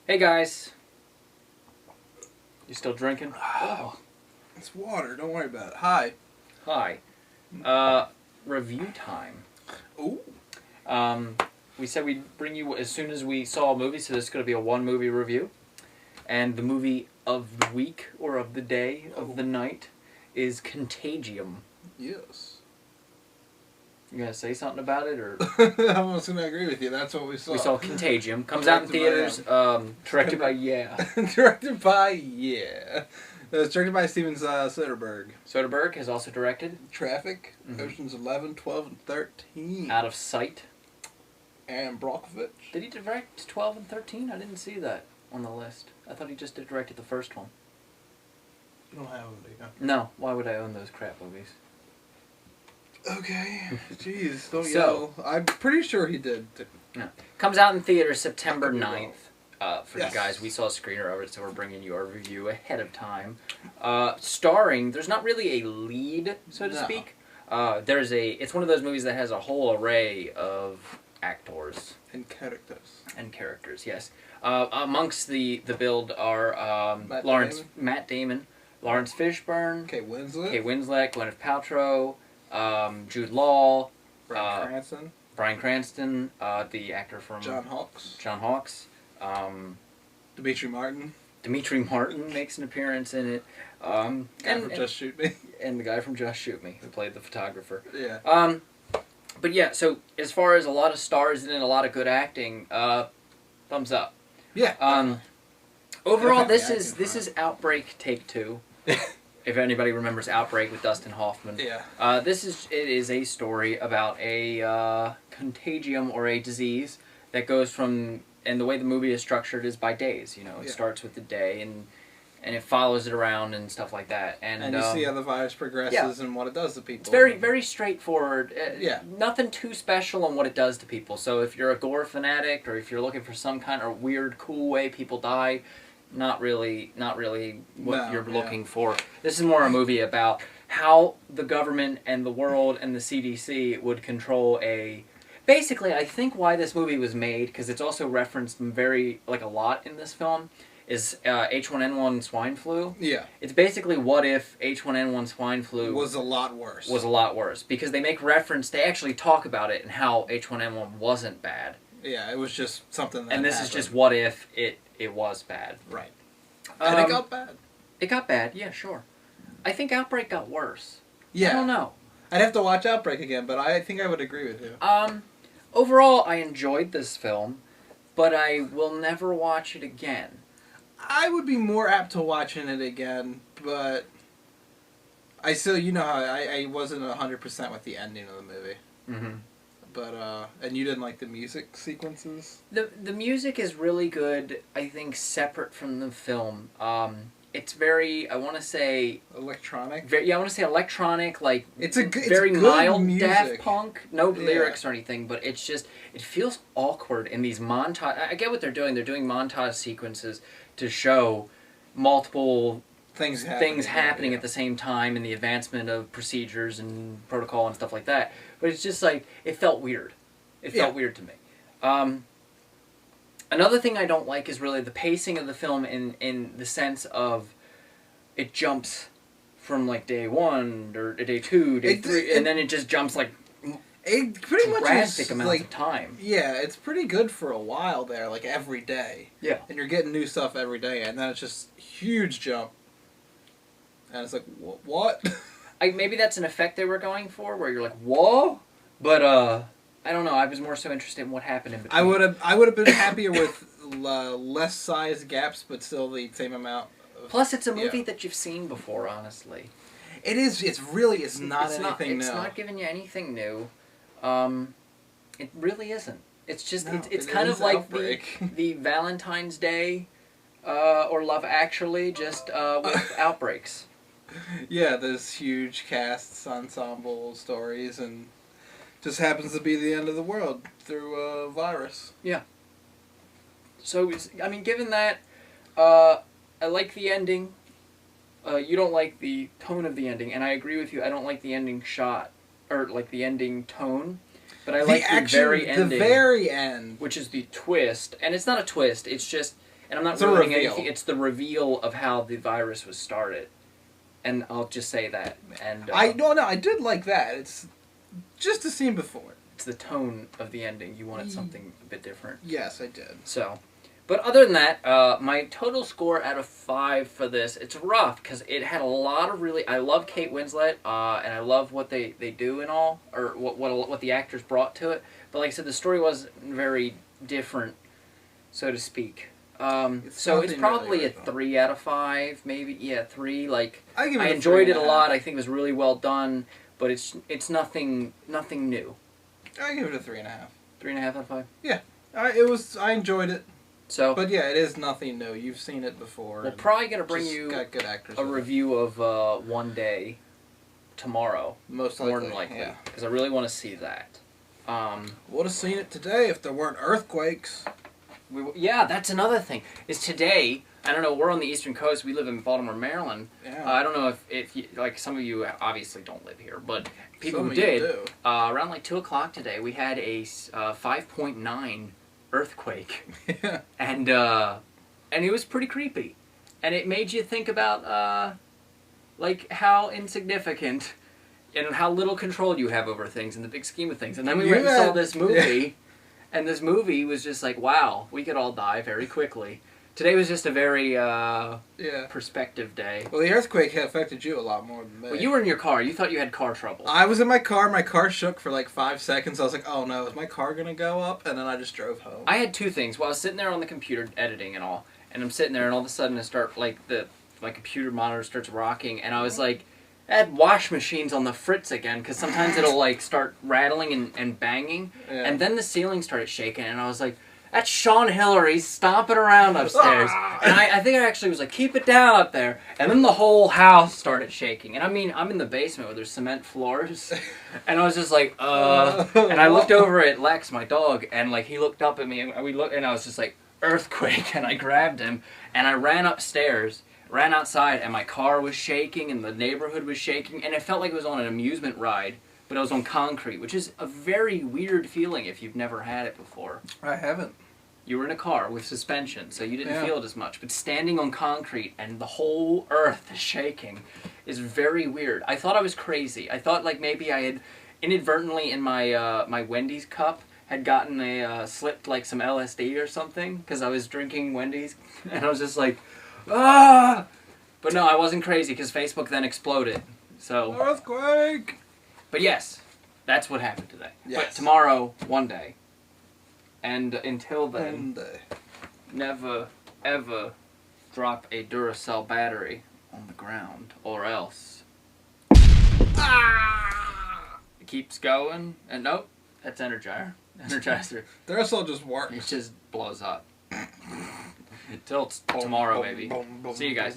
Hey guys. You still drinking? Oh, it's water. Don't worry about it. Hi. Hi. Review time. Ooh. We said we'd bring you as soon as we saw a movie, so this is going to be a one-movie review. And the movie of the week, or of the day, of the night, is Contagion. Yes. You gonna say something about it, or? I'm just gonna agree with you. That's what we saw. We saw Contagion. Comes out in theaters. Directed by directed by It was directed by Steven Soderbergh. Soderbergh has also directed Traffic, Oceans 11, 12, and 13. Out of Sight. And Brockovich. Did he direct 12 and 13? I didn't see that on the list. I thought he just directed the first one. You don't have them, do you? No. Why would I own those crap movies? Okay. Jeez, don't yell. I'm pretty sure he did. No. Comes out in theaters September 9th. For Yes. you guys, we saw a screener of it, so we're bringing you our review ahead of time. Starring, there's not really a lead, so to speak. It's one of those movies that has a whole array of actors. And characters. And characters, yes. Amongst the build are Matt Damon, Lawrence Fishburne, Kate Winslet, Gwyneth Paltrow, Jude Law, Bryan Cranston, the actor from John Hawkes, Dimitri Martin makes an appearance in it, Just Shoot Me, and the guy from Just Shoot Me who played the photographer. Yeah. But yeah, so as far as a lot of stars and a lot of good acting, thumbs up. Yeah. Overall, this is Outbreak Take 2. If anybody remembers Outbreak with Dustin Hoffman. Yeah. It is a story about a contagion, or a disease that goes from, and the way the movie is structured is by days. You know, it starts with the day and it follows it around and stuff like that. And you see how the virus progresses and what it does to people. It's very, very straightforward. Yeah. Nothing too special on what it does to people. So if you're a gore fanatic, or if you're looking for some kind of weird, cool way people die, not really what you're looking for. This is more a movie about how the government and the world and the CDC would control a... Basically, I think why this movie was made, because it's also referenced a lot in this film, is H1N1 swine flu. Yeah. It's basically what if H1N1 swine flu... was a lot worse. Because they make reference, they actually talk about it and how H1N1 wasn't bad. Yeah, it was just something that And this happened. is just what if it was bad. Right. And it got bad. It got bad, yeah, sure. I think Outbreak got worse. Yeah. I don't know. I'd have to watch Outbreak again, but I think I would agree with you. Overall, I enjoyed this film, but I will never watch it again. I would be more apt to watching it again, but I still, you know how I wasn't 100% with the ending of the movie. Mm-hmm. But, and you didn't like the music sequences? The music is really good, I think, separate from the film. It's very, I want to say... Electronic? I want to say electronic, like... It's good mild music. Daft Punk. No lyrics or anything, but it's just... It feels awkward in these montage... I get what they're doing. They're doing montage sequences to show multiple... Things happening at the same time, and the advancement of procedures and protocol and stuff like that. But it's just like, it felt weird. It felt weird to me. Another thing I don't like is really the pacing of the film in the sense of it jumps from like day 1 or day 2, day 3, and then it just jumps like it pretty much drastic is amounts like, of time. Yeah, it's pretty good for a while there, like every day. Yeah. And you're getting new stuff every day, and then it's just a huge jump. And it's like, what? Maybe that's an effect they were going for, where you're like, whoa? But, I don't know, I was more so interested in what happened in between. I would have been happier with less size gaps, but still the same amount. Plus, it's a movie that you've seen before, honestly. It is. It's not anything new. It's not giving you anything new. It really isn't. It's just, it's kind of like the Valentine's Day, or Love Actually, just with outbreaks. Yeah, there's huge casts, ensemble stories, and just happens to be the end of the world through a virus. Yeah. So, I mean, given that, I like the ending. You don't like the tone of the ending, and I agree with you. I don't like the ending shot, or like the ending tone. But I like the very ending. The very end. Which is the twist. And it's not a twist. It's just, And I'm not It's a ruining reveal. anything. It's the reveal of how the virus was started. And I'll just say that. And I did like that. It's just the scene before. It's the tone of the ending. You wanted something a bit different. Yes, I did. So, but other than that, my total score out of 5 for this, it's rough because it had a lot of really. I love Kate Winslet, and I love what they do and all, or what the actors brought to it. But like I said, the story was very different, so to speak. So it's probably a 3 out of 5, maybe. Yeah, 3. Like I enjoyed it a lot. I think it was really well done, but it's nothing new. I give it a 3.5. 3.5 out of 5. Yeah, I enjoyed it. So, but yeah, it is nothing new. You've seen it before. We're probably gonna bring you got good actors a review of One Day tomorrow. Most likely, more than likely, because I really want to see that. Would have seen it today if there weren't earthquakes. Yeah, that's another thing. Is today, I don't know, we're on the Eastern Coast. We live in Baltimore, Maryland. Yeah. I don't know if you, like, some of you obviously don't live here, but people Some who of you did, do. Around like 2 o'clock today, we had a 5.9 earthquake. Yeah. And it was pretty creepy. And it made you think about, like, how insignificant and how little control you have over things in the big scheme of things. And then we went and saw this movie, and this movie was just like, wow, we could all die very quickly. Today was just a very perspective day. Well, the earthquake affected you a lot more than me. Well, you were in your car. You thought you had car trouble. I was in my car. My car shook for like 5 seconds. I was like, oh no, is my car going to go up? And then I just drove home. I had 2 things. Well, I was sitting there on the computer editing and all, and I'm sitting there, and all of a sudden I start, like, my computer monitor starts rocking, and I was like, I had wash machines on the fritz again, because sometimes it'll, like, start rattling and banging, and then the ceiling started shaking, and I was like, that's Sean Hillary stomping around upstairs. And I think I actually was like, keep it down up there. And then the whole house started shaking. And I mean, I'm in the basement where there's cement floors. And I was just like, And I looked over at Lex, my dog, and like he looked up at me, and we looked, and I was just like, earthquake. And I grabbed him, and I ran upstairs, ran outside, and my car was shaking, and the neighborhood was shaking, and it felt like it was on an amusement ride. But I was on concrete, which is a very weird feeling if you've never had it before. I haven't. You were in a car with suspension, so you didn't feel it as much. But standing on concrete and the whole earth is shaking is very weird. I thought I was crazy. I thought like maybe I had inadvertently in my my Wendy's cup had gotten slipped like some LSD or something because I was drinking Wendy's, and I was just like, ah! But no, I wasn't crazy because Facebook then exploded. So earthquake. But yes, that's what happened today. Yes. But tomorrow, One Day. And until then, never, ever drop a Duracell battery on the ground, or else it keeps going. And nope, that's Energizer. Duracell just works. It just blows up. Until tomorrow, maybe. See you guys.